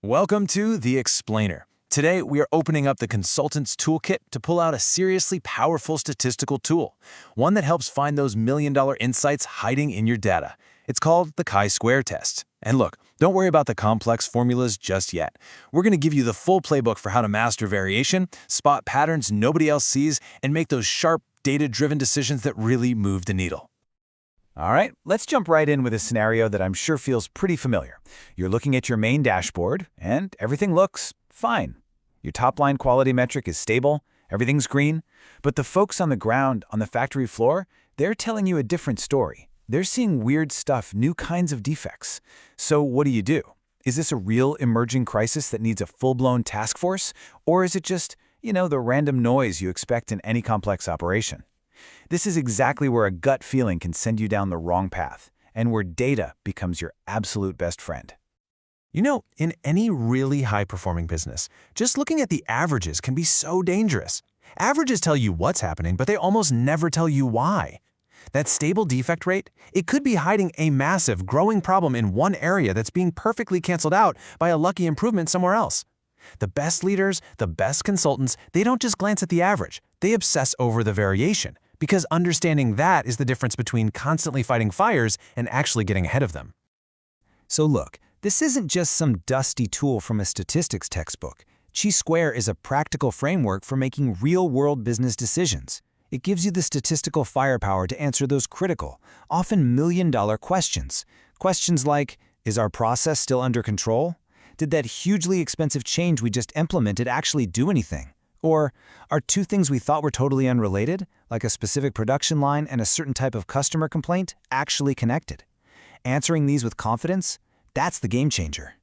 Welcome to The Explainer. Today, we are opening up the Consultant's Toolkit to pull out a seriously powerful statistical tool, one that helps find those million-dollar insights hiding in your data. It's called the chi-square test. And look, don't worry about the complex formulas just yet. We're going to give you the full playbook for how to master variation, spot patterns nobody else sees, and make those sharp, data-driven decisions that really move the needle. All right, let's jump right in with a scenario that I'm sure feels pretty familiar. You're looking at your main dashboard, and everything looks fine. Your top-line quality metric is stable, everything's green, but the folks on the ground, on the factory floor, they're telling you a different story. They're seeing weird stuff, new kinds of defects. So what do? Is this a real emerging crisis that needs a full-blown task force? Or is it just, the random noise you expect in any complex operation? This is exactly where a gut feeling can send you down the wrong path, and where data becomes your absolute best friend. In any really high-performing business, just looking at the averages can be so dangerous. Averages tell you what's happening, but they almost never tell you why. That stable defect rate, it could be hiding a massive, growing problem in one area that's being perfectly canceled out by a lucky improvement somewhere else. The best leaders, the best consultants, they don't just glance at the average, they obsess over the variation, because understanding that is the difference between constantly fighting fires and actually getting ahead of them. So look, this isn't just some dusty tool from a statistics textbook. Chi-square is a practical framework for making real-world business decisions. It gives you the statistical firepower to answer those critical, often million-dollar questions. Questions like, is our process still under control? Did that hugely expensive change we just implemented actually do anything? Or are two things we thought were totally unrelated, like a specific production line and a certain type of customer complaint, actually connected? Answering these with confidence, that's the game changer.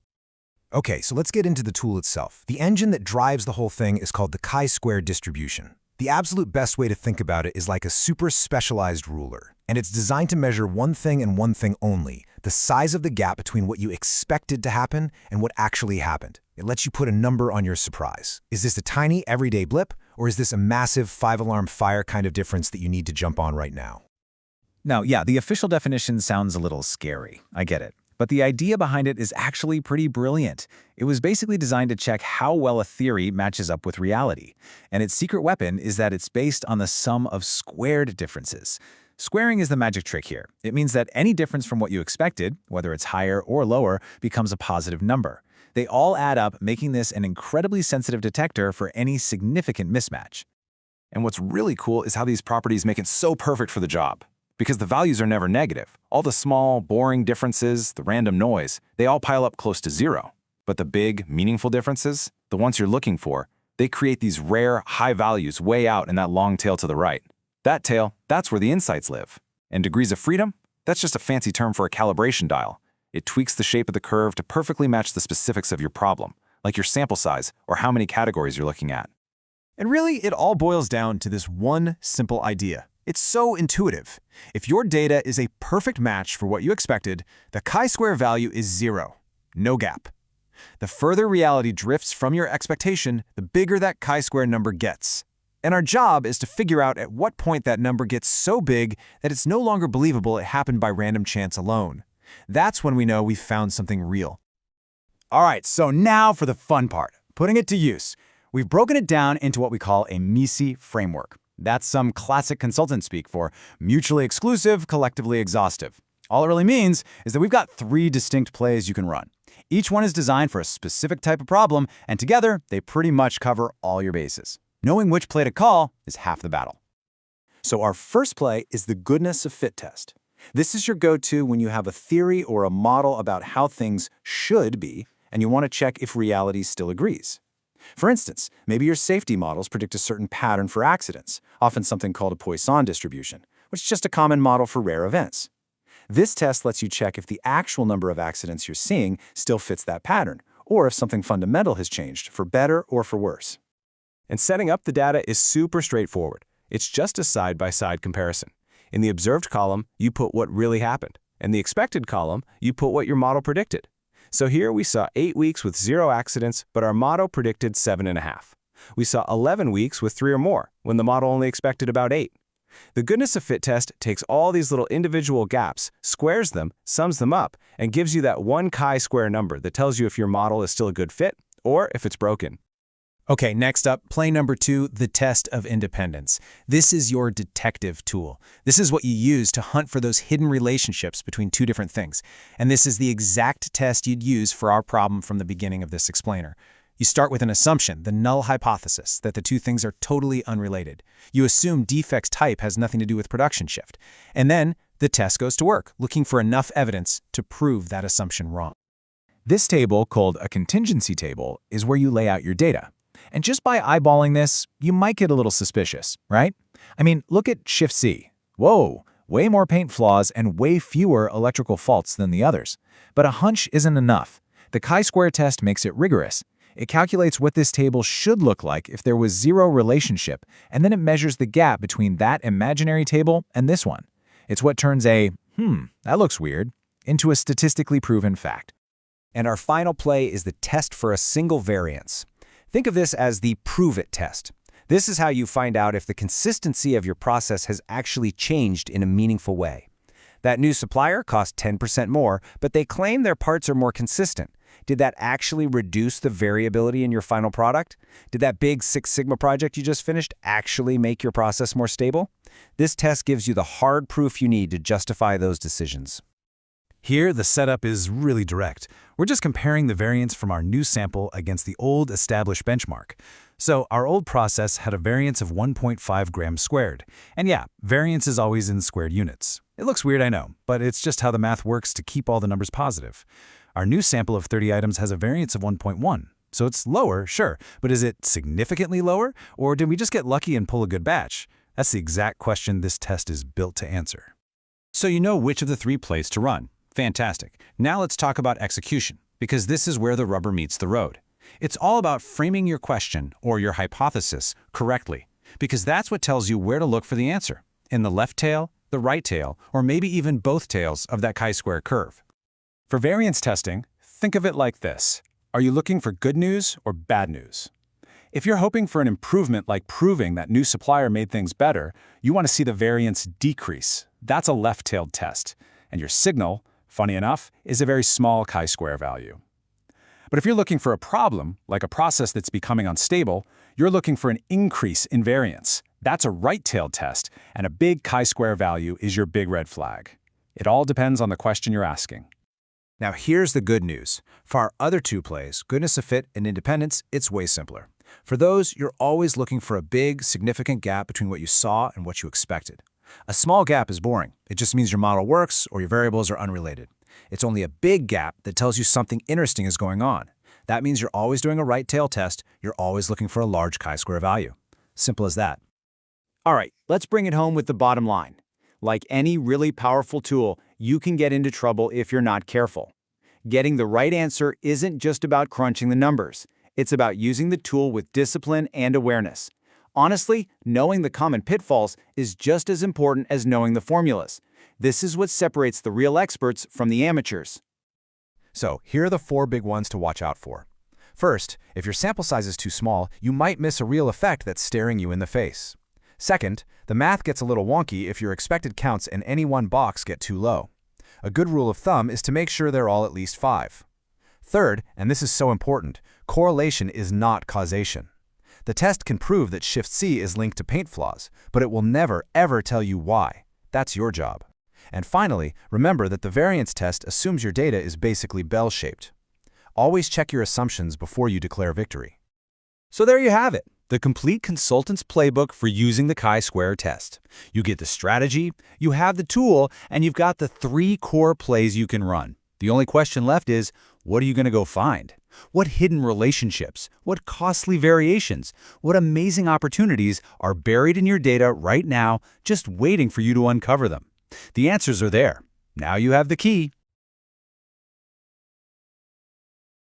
Okay, so let's get into the tool itself. The engine that drives the whole thing is called the chi-square distribution. The absolute best way to think about it is like a super specialized ruler, and it's designed to measure one thing and one thing only, the size of the gap between what you expected to happen and what actually happened. It lets you put a number on your surprise. Is this a tiny, everyday blip, or is this a massive five-alarm fire kind of difference that you need to jump on right now? Now, yeah, the official definition sounds a little scary. I get it. But the idea behind it is actually pretty brilliant. It was basically designed to check how well a theory matches up with reality. And its secret weapon is that it's based on the sum of squared differences. Squaring is the magic trick here. It means that any difference from what you expected, whether it's higher or lower, becomes a positive number. They all add up, making this an incredibly sensitive detector for any significant mismatch. And what's really cool is how these properties make it so perfect for the job. Because the values are never negative. All the small, boring differences, the random noise, they all pile up close to zero. But the big, meaningful differences, the ones you're looking for, they create these rare, high values way out in that long tail to the right. That tail, that's where the insights live. And degrees of freedom? That's just a fancy term for a calibration dial. It tweaks the shape of the curve to perfectly match the specifics of your problem, like your sample size or how many categories you're looking at. And really, it all boils down to this one simple idea. It's so intuitive. If your data is a perfect match for what you expected, the chi-square value is 0, no gap. The further reality drifts from your expectation, the bigger that chi-square number gets. And our job is to figure out at what point that number gets so big that it's no longer believable it happened by random chance alone. That's when we know we've found something real. All right, so now for the fun part, putting it to use. We've broken it down into what we call a MECE framework. That's some classic consultant speak for mutually exclusive, collectively exhaustive. All it really means is that we've got 3 distinct plays you can run. Each one is designed for a specific type of problem, and together, they pretty much cover all your bases. Knowing which play to call is half the battle. So our first play is the goodness of fit test. This is your go-to when you have a theory or a model about how things should be, and you want to check if reality still agrees. For instance, maybe your safety models predict a certain pattern for accidents, often something called a Poisson distribution, which is just a common model for rare events. This test lets you check if the actual number of accidents you're seeing still fits that pattern, or if something fundamental has changed, for better or for worse. And setting up the data is super straightforward. It's just a side-by-side comparison. In the observed column, you put what really happened. In the expected column, you put what your model predicted. So here we saw 8 weeks with 0 accidents, but our model predicted 7.5. We saw 11 weeks with 3 or more, when the model only expected about 8. The goodness of fit test takes all these little individual gaps, squares them, sums them up, and gives you that one chi-square number that tells you if your model is still a good fit or if it's broken. Okay, next up, play number 2, the test of independence. This is your detective tool. This is what you use to hunt for those hidden relationships between two different things. And this is the exact test you'd use for our problem from the beginning of this explainer. You start with an assumption, the null hypothesis, that the two things are totally unrelated. You assume defect's type has nothing to do with production shift. And then the test goes to work, looking for enough evidence to prove that assumption wrong. This table, called a contingency table, is where you lay out your data. And just by eyeballing this, you might get a little suspicious, right? I mean, look at Shift C. Whoa, way more paint flaws and way fewer electrical faults than the others. But a hunch isn't enough. The chi-square test makes it rigorous. It calculates what this table should look like if there was zero relationship, and then it measures the gap between that imaginary table and this one. It's what turns a, that looks weird, into a statistically proven fact. And our final play is the test for a single variance. Think of this as the prove it test. This is how you find out if the consistency of your process has actually changed in a meaningful way. That new supplier cost 10% more, but they claim their parts are more consistent. Did that actually reduce the variability in your final product? Did that big Six Sigma project you just finished actually make your process more stable? This test gives you the hard proof you need to justify those decisions. Here, the setup is really direct. We're just comparing the variance from our new sample against the old established benchmark. So our old process had a variance of 1.5 grams squared. And yeah, variance is always in squared units. It looks weird, I know, but it's just how the math works to keep all the numbers positive. Our new sample of 30 items has a variance of 1.1. So it's lower, sure, but is it significantly lower? Or did we just get lucky and pull a good batch? That's the exact question this test is built to answer. So you know which of the 3 plays to run. Fantastic. Now let's talk about execution, because this is where the rubber meets the road. It's all about framing your question or your hypothesis correctly, because that's what tells you where to look for the answer, in the left tail, the right tail, or maybe even both tails of that chi-square curve. For variance testing, think of it like this. Are you looking for good news or bad news? If you're hoping for an improvement like proving that new supplier made things better, you want to see the variance decrease. That's a left-tailed test. And your signal, funny enough, is a very small chi-square value. But if you're looking for a problem, like a process that's becoming unstable, you're looking for an increase in variance. That's a right-tailed test, and a big chi-square value is your big red flag. It all depends on the question you're asking. Now here's the good news. For our other 2 plays, goodness of fit and independence, it's way simpler. For those, you're always looking for a big, significant gap between what you saw and what you expected. A small gap is boring. It just means your model works or your variables are unrelated. It's only a big gap that tells you something interesting is going on. That means you're always doing a right-tail test. You're always looking for a large chi-square value. Simple as that. All right, let's bring it home with the bottom line. Like any really powerful tool, you can get into trouble if you're not careful. Getting the right answer isn't just about crunching the numbers. It's about using the tool with discipline and awareness. Honestly, knowing the common pitfalls is just as important as knowing the formulas. This is what separates the real experts from the amateurs. So here are the 4 big ones to watch out for. First, if your sample size is too small, you might miss a real effect that's staring you in the face. Second, the math gets a little wonky if your expected counts in any one box get too low. A good rule of thumb is to make sure they're all at least 5. Third, and this is so important, correlation is not causation. The test can prove that Shift C is linked to paint flaws, but it will never, ever tell you why. That's your job. And finally, remember that the variance test assumes your data is basically bell-shaped. Always check your assumptions before you declare victory. So there you have it, the complete consultant's playbook for using the chi-square test. You get the strategy, you have the tool, and you've got the 3 core plays you can run. The only question left is, what are you going to go find? What hidden relationships, what costly variations, what amazing opportunities are buried in your data right now, just waiting for you to uncover them? The answers are there. Now you have the key.